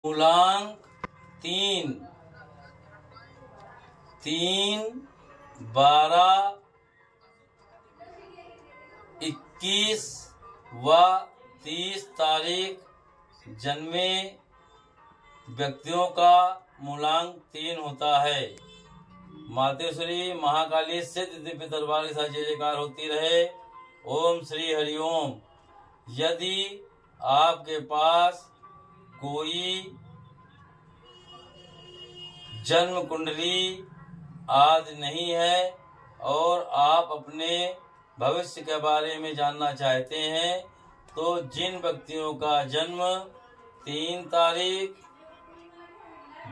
मूलांक 3, 12, 21 व 30 तारीख जन्मे व्यक्तियों का मूलांक 3 होता है। मातेश्वरी महाकाली सिद्ध दिव्य दरबार की जय जयकार होती रहे। ओम श्री हरिओम। यदि आपके पास कोई जन्म कुंडली आदि नहीं है और आप अपने भविष्य के बारे में जानना चाहते हैं, तो जिन व्यक्तियों का जन्म 3 तारीख,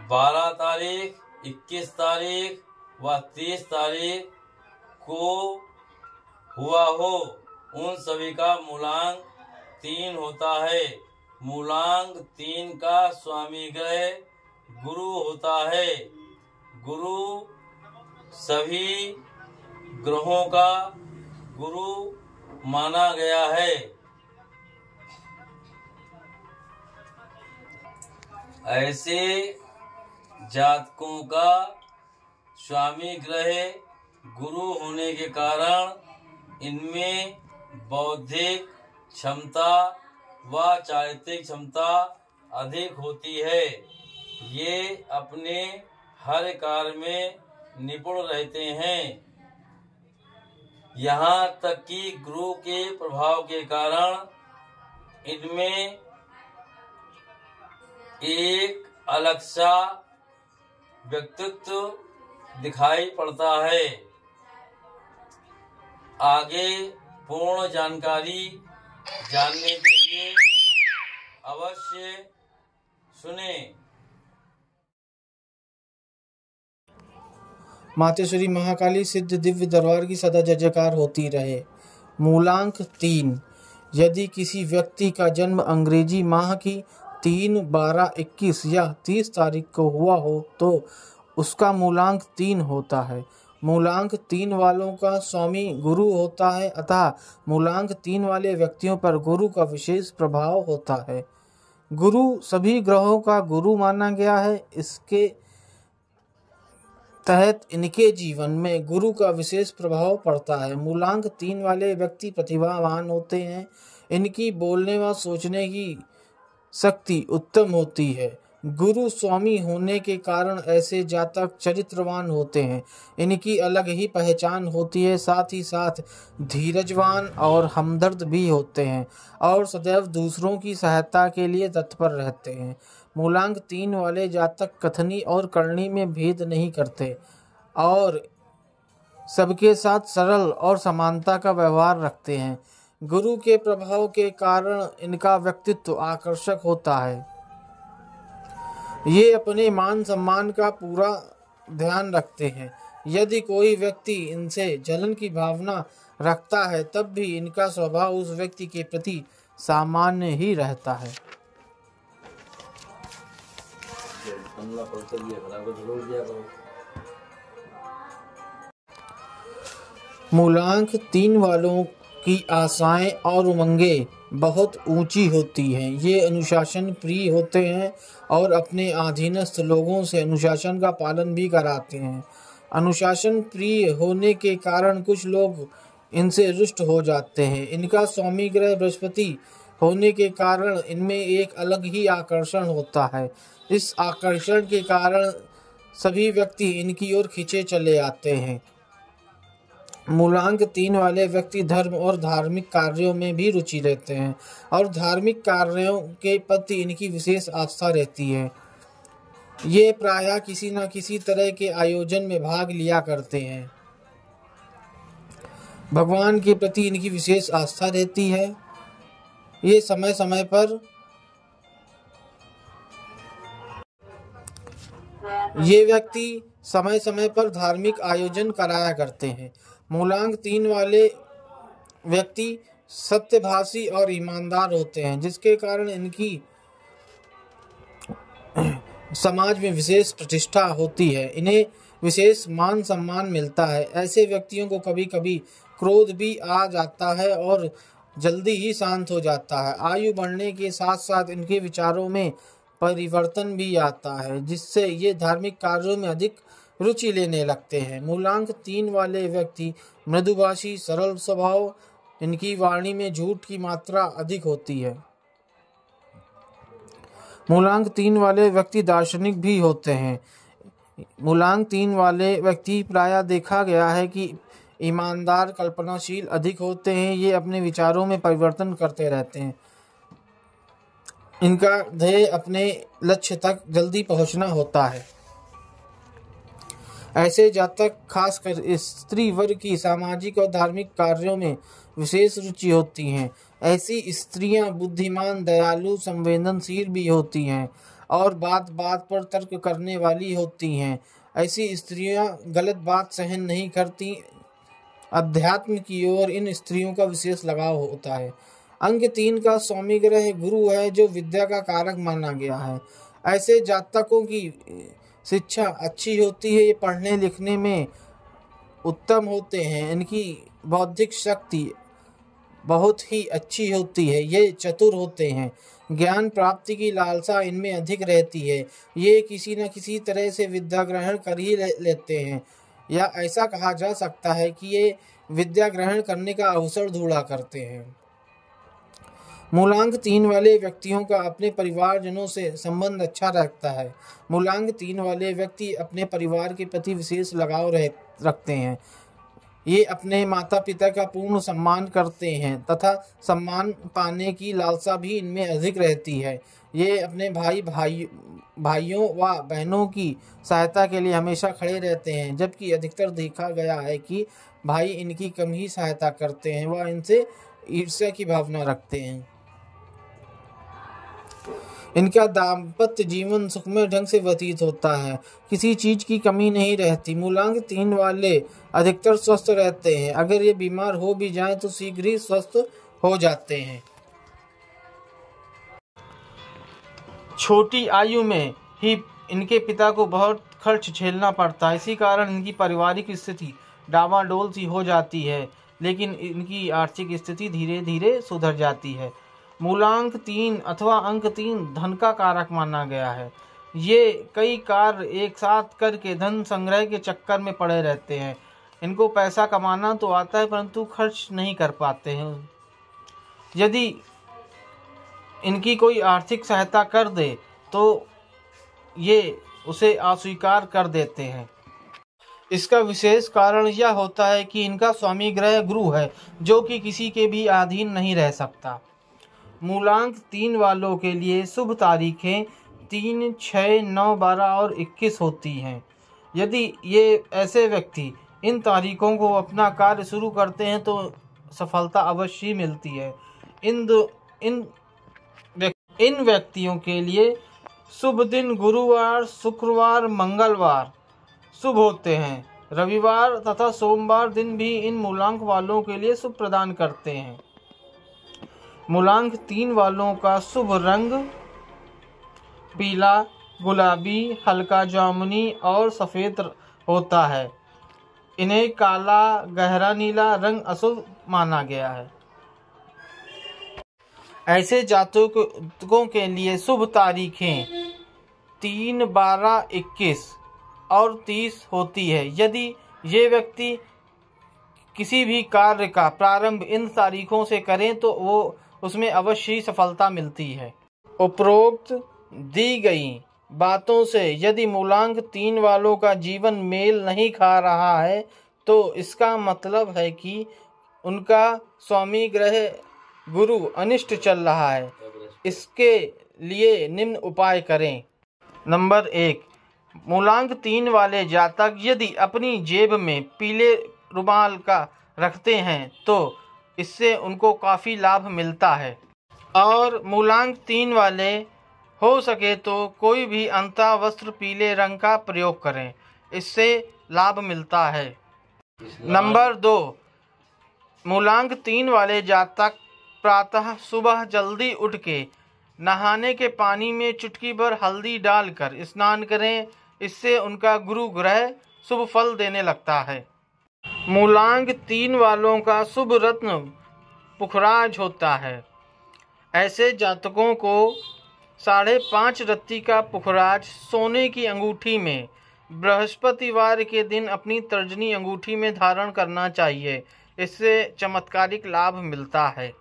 12 तारीख, 21 तारीख व 30 तारीख को हुआ हो, उन सभी का मूलांक 3 होता है। मूलांक 3 का स्वामी ग्रह गुरु होता है। गुरु सभी ग्रहों का गुरु माना गया है। ऐसे जातकों का स्वामी ग्रह गुरु होने के कारण इनमें बौद्धिक क्षमता व चारित्रिक क्षमता अधिक होती है। ये अपने हर कार्य में निपुण रहते हैं। यहाँ तक कि गुरु के प्रभाव के कारण इनमें एक अलग सा व्यक्तित्व दिखाई पड़ता है। आगे पूर्ण जानकारी जानने के लिए अवश्य सुने। मातेश्वरी महाकाली सिद्ध दिव्य दरबार की सदा जय जयकार होती रहे। मूलांक 3। यदि किसी व्यक्ति का जन्म अंग्रेजी माह की 3, 12, 21 या 30 तारीख को हुआ हो, तो उसका मूलांक 3 होता है। मूलांक 3 वालों का स्वामी गुरु होता है, अतः मूलांक 3 वाले व्यक्तियों पर गुरु का विशेष प्रभाव होता है। गुरु सभी ग्रहों का गुरु माना गया है। इसके तहत इनके जीवन में गुरु का विशेष प्रभाव पड़ता है। मूलांक 3 वाले व्यक्ति प्रतिभावान होते हैं। इनकी बोलने व सोचने की शक्ति उत्तम होती है। गुरु स्वामी होने के कारण ऐसे जातक चरित्रवान होते हैं। इनकी अलग ही पहचान होती है। साथ ही साथ धीरजवान और हमदर्द भी होते हैं और सदैव दूसरों की सहायता के लिए तत्पर रहते हैं। मूलांक 3 वाले जातक कथनी और करनी में भेद नहीं करते और सबके साथ सरल और समानता का व्यवहार रखते हैं। गुरु के प्रभाव के कारण इनका व्यक्तित्व आकर्षक होता है। ये अपने मान सम्मान का पूरा ध्यान रखते हैं। यदि कोई व्यक्ति इनसे जलन की भावना रखता है, तब भी इनका स्वभाव उस व्यक्ति के प्रति सामान्य ही रहता है। मूलांक 3 वालों की आशाएं और उमंगें बहुत ऊंची होती हैं। ये अनुशासन प्रिय होते हैं और अपने अधीनस्थ लोगों से अनुशासन का पालन भी कराते हैं। अनुशासन प्रिय होने के कारण कुछ लोग इनसे रुष्ट हो जाते हैं। इनका स्वामी ग्रह बृहस्पति होने के कारण इनमें एक अलग ही आकर्षण होता है। इस आकर्षण के कारण सभी व्यक्ति इनकी ओर खींचे चले आते हैं। मूलांक 3 वाले व्यक्ति धर्म और धार्मिक कार्यों में भी रुचि लेते हैं और धार्मिक कार्यों के प्रति इनकी विशेष आस्था रहती है। ये प्रायः किसी न किसी तरह के आयोजन में भाग लिया करते हैं। भगवान के प्रति इनकी विशेष आस्था रहती है। ये समय समय पर धार्मिक आयोजन कराया करते हैं। मूलांक 3 वाले व्यक्ति सत्यभाषी और ईमानदार होते हैं, जिसके कारण इनकी समाज में विशेष प्रतिष्ठा होती है। इन्हें विशेष मान सम्मान मिलता है। ऐसे व्यक्तियों को कभी कभी क्रोध भी आ जाता है और जल्दी ही शांत हो जाता है। आयु बढ़ने के साथ साथ इनके विचारों में परिवर्तन भी आता है, जिससे ये धार्मिक कार्यों में अधिक रुचि लेने लगते हैं। मूलांक 3 वाले व्यक्ति मृदुभाषी, सरल स्वभाव, इनकी वाणी में झूठ की मात्रा अधिक होती है। मूलांक 3 वाले व्यक्ति दार्शनिक भी होते हैं। मूलांक 3 वाले व्यक्ति प्रायः देखा गया है कि ईमानदार, कल्पनाशील अधिक होते हैं। ये अपने विचारों में परिवर्तन करते रहते हैं। इनका ध्येय अपने लक्ष्य तक जल्दी पहुंचना होता है। ऐसे जातक खासकर स्त्री वर्ग की सामाजिक और धार्मिक कार्यों में विशेष रुचि होती हैं। ऐसी स्त्रियां बुद्धिमान, दयालु, संवेदनशील भी होती हैं और बात बात पर तर्क करने वाली होती हैं। ऐसी स्त्रियां गलत बात सहन नहीं करती। अध्यात्म की ओर इन स्त्रियों का विशेष लगाव होता है। अंक 3 का स्वामी ग्रह गुरु है, जो विद्या का कारक माना गया है। ऐसे जातकों की शिक्षा अच्छी होती है। ये पढ़ने लिखने में उत्तम होते हैं। इनकी बौद्धिक शक्ति बहुत ही अच्छी होती है। ये चतुर होते हैं। ज्ञान प्राप्ति की लालसा इनमें अधिक रहती है। ये किसी न किसी तरह से विद्या ग्रहण कर ही लेते हैं, या ऐसा कहा जा सकता है कि ये विद्या ग्रहण करने का अवसर ढूंढा करते हैं। मूलांक 3 वाले व्यक्तियों का अपने परिवारजनों से संबंध अच्छा रहता है। मूलांक 3 वाले व्यक्ति अपने परिवार के प्रति विशेष लगाव रखते हैं। ये अपने माता पिता का पूर्ण सम्मान करते हैं तथा सम्मान पाने की लालसा भी इनमें अधिक रहती है। ये अपने भाइयों व बहनों की सहायता के लिए हमेशा खड़े रहते हैं, जबकि अधिकतर देखा गया है कि भाई इनकी कम ही सहायता करते हैं व इनसे ईर्ष्या की भावना रखते हैं। इनका दाम्पत्य जीवन सुखमय ढंग से व्यतीत होता है। किसी चीज की कमी नहीं रहती। मूलांक 3 वाले अधिकतर स्वस्थ रहते हैं। अगर ये बीमार हो भी जाएं तो शीघ्र ही स्वस्थ हो जाते हैं। छोटी आयु में ही इनके पिता को बहुत खर्च झेलना पड़ता है। इसी कारण इनकी पारिवारिक स्थिति डामाडोल सी हो जाती है, लेकिन इनकी आर्थिक स्थिति धीरे धीरे सुधर जाती है। मूलांक 3 अथवा अंक 3 धन का कारक माना गया है। ये कई कार्य एक साथ करके धन संग्रह के चक्कर में पड़े रहते हैं। इनको पैसा कमाना तो आता है, परंतु खर्च नहीं कर पाते हैं। यदि इनकी कोई आर्थिक सहायता कर दे तो ये उसे अस्वीकार कर देते हैं। इसका विशेष कारण यह होता है कि इनका स्वामी ग्रह गुरु है, जो कि किसी के भी अधीन नहीं रह सकता। मूलांक 3 वालों के लिए शुभ तारीखें 3, 6, 9, 12 और 21 होती हैं। यदि ये ऐसे व्यक्ति इन तारीखों को अपना कार्य शुरू करते हैं तो सफलता अवश्य मिलती है। इन व्यक्तियों के लिए शुभ दिन गुरुवार, शुक्रवार, मंगलवार शुभ होते हैं। रविवार तथा सोमवार दिन भी इन मूलांक वालों के लिए शुभ प्रदान करते हैं। मूलांक 3 वालों का शुभ रंग पीला, गुलाबी, हल्का जामुनी और सफ़ेद होता है। इन्हें काला, गहरा नीला रंग अशुभ माना गया है। ऐसे जातकों के लिए शुभ तारीखें 3, 12, 21 और 30 होती है। यदि ये व्यक्ति किसी भी कार्य का प्रारंभ इन तारीखों से करें तो वो उसमें अवश्य ही सफलता मिलती है। उपरोक्त दी गई बातों से यदि मूलांक 3 वालों का जीवन मेल नहीं खा रहा है तो इसका मतलब है कि उनका स्वामी ग्रह गुरु अनिष्ट चल रहा है। इसके लिए निम्न उपाय करें। नंबर 1, मूलांक 3 वाले जातक यदि अपनी जेब में पीले रुमाल का रखते हैं तो इससे उनको काफ़ी लाभ मिलता है। और मूलांक 3 वाले हो सके तो कोई भी अंता वस्त्र पीले रंग का प्रयोग करें, इससे लाभ मिलता है। नंबर 2, मूलांक 3 वाले जातक प्रातः सुबह जल्दी उठ के नहाने के पानी में चुटकी भर हल्दी डालकर स्नान करें, इससे उनका गुरु ग्रह शुभ फल देने लगता है। मूलांक 3 वालों का शुभ रत्न पुखराज होता है। ऐसे जातकों को 5.5 रत्ती का पुखराज सोने की अंगूठी में बृहस्पतिवार के दिन अपनी तर्जनी अंगूठी में धारण करना चाहिए। इससे चमत्कारिक लाभ मिलता है।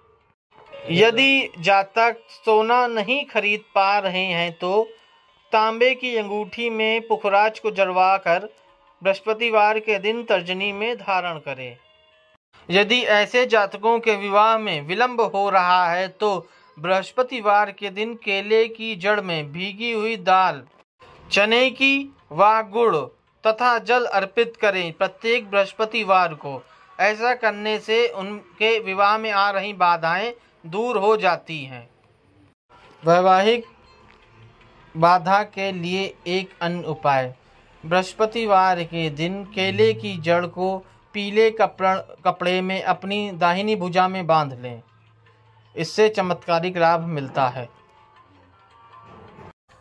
यदि जातक सोना नहीं खरीद पा रहे हैं तो तांबे की अंगूठी में पुखराज को जड़वा कर बृहस्पतिवार के दिन तर्जनी में धारण करें। यदि ऐसे जातकों के विवाह में विलंब हो रहा है तो बृहस्पतिवार के दिन केले की जड़ में भीगी हुई दाल, चने की व गुड़ तथा जल अर्पित करें प्रत्येक बृहस्पतिवार को। ऐसा करने से उनके विवाह में आ रही बाधाएं दूर हो जाती हैं। वैवाहिक बाधा के लिए एक अन्य उपाय, बृहस्पतिवार के दिन केले की जड़ को पीले कपड़े में अपनी दाहिनी भुजा में बांध लें। इससे चमत्कारिक लाभ मिलता है।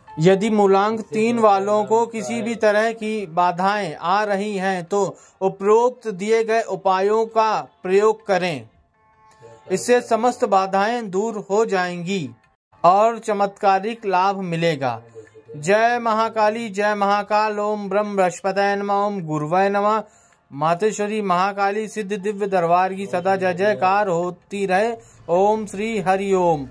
यदि मूलांक 3 वालों को किसी भी तरह की बाधाएं आ रही हैं तो उपरोक्त दिए गए उपायों का प्रयोग करें। इससे समस्त बाधाएं दूर हो जाएंगी और चमत्कारिक लाभ मिलेगा। जय महाकाली, जय महाकाल। ओम ब्रह्म बृहस्पतये नमः। ओम गुरुवे नमः। मातेश्वरी महाकाली सिद्ध दिव्य दरबार की सदा जय जयकार होती रहे। ओम श्री हरि ओम।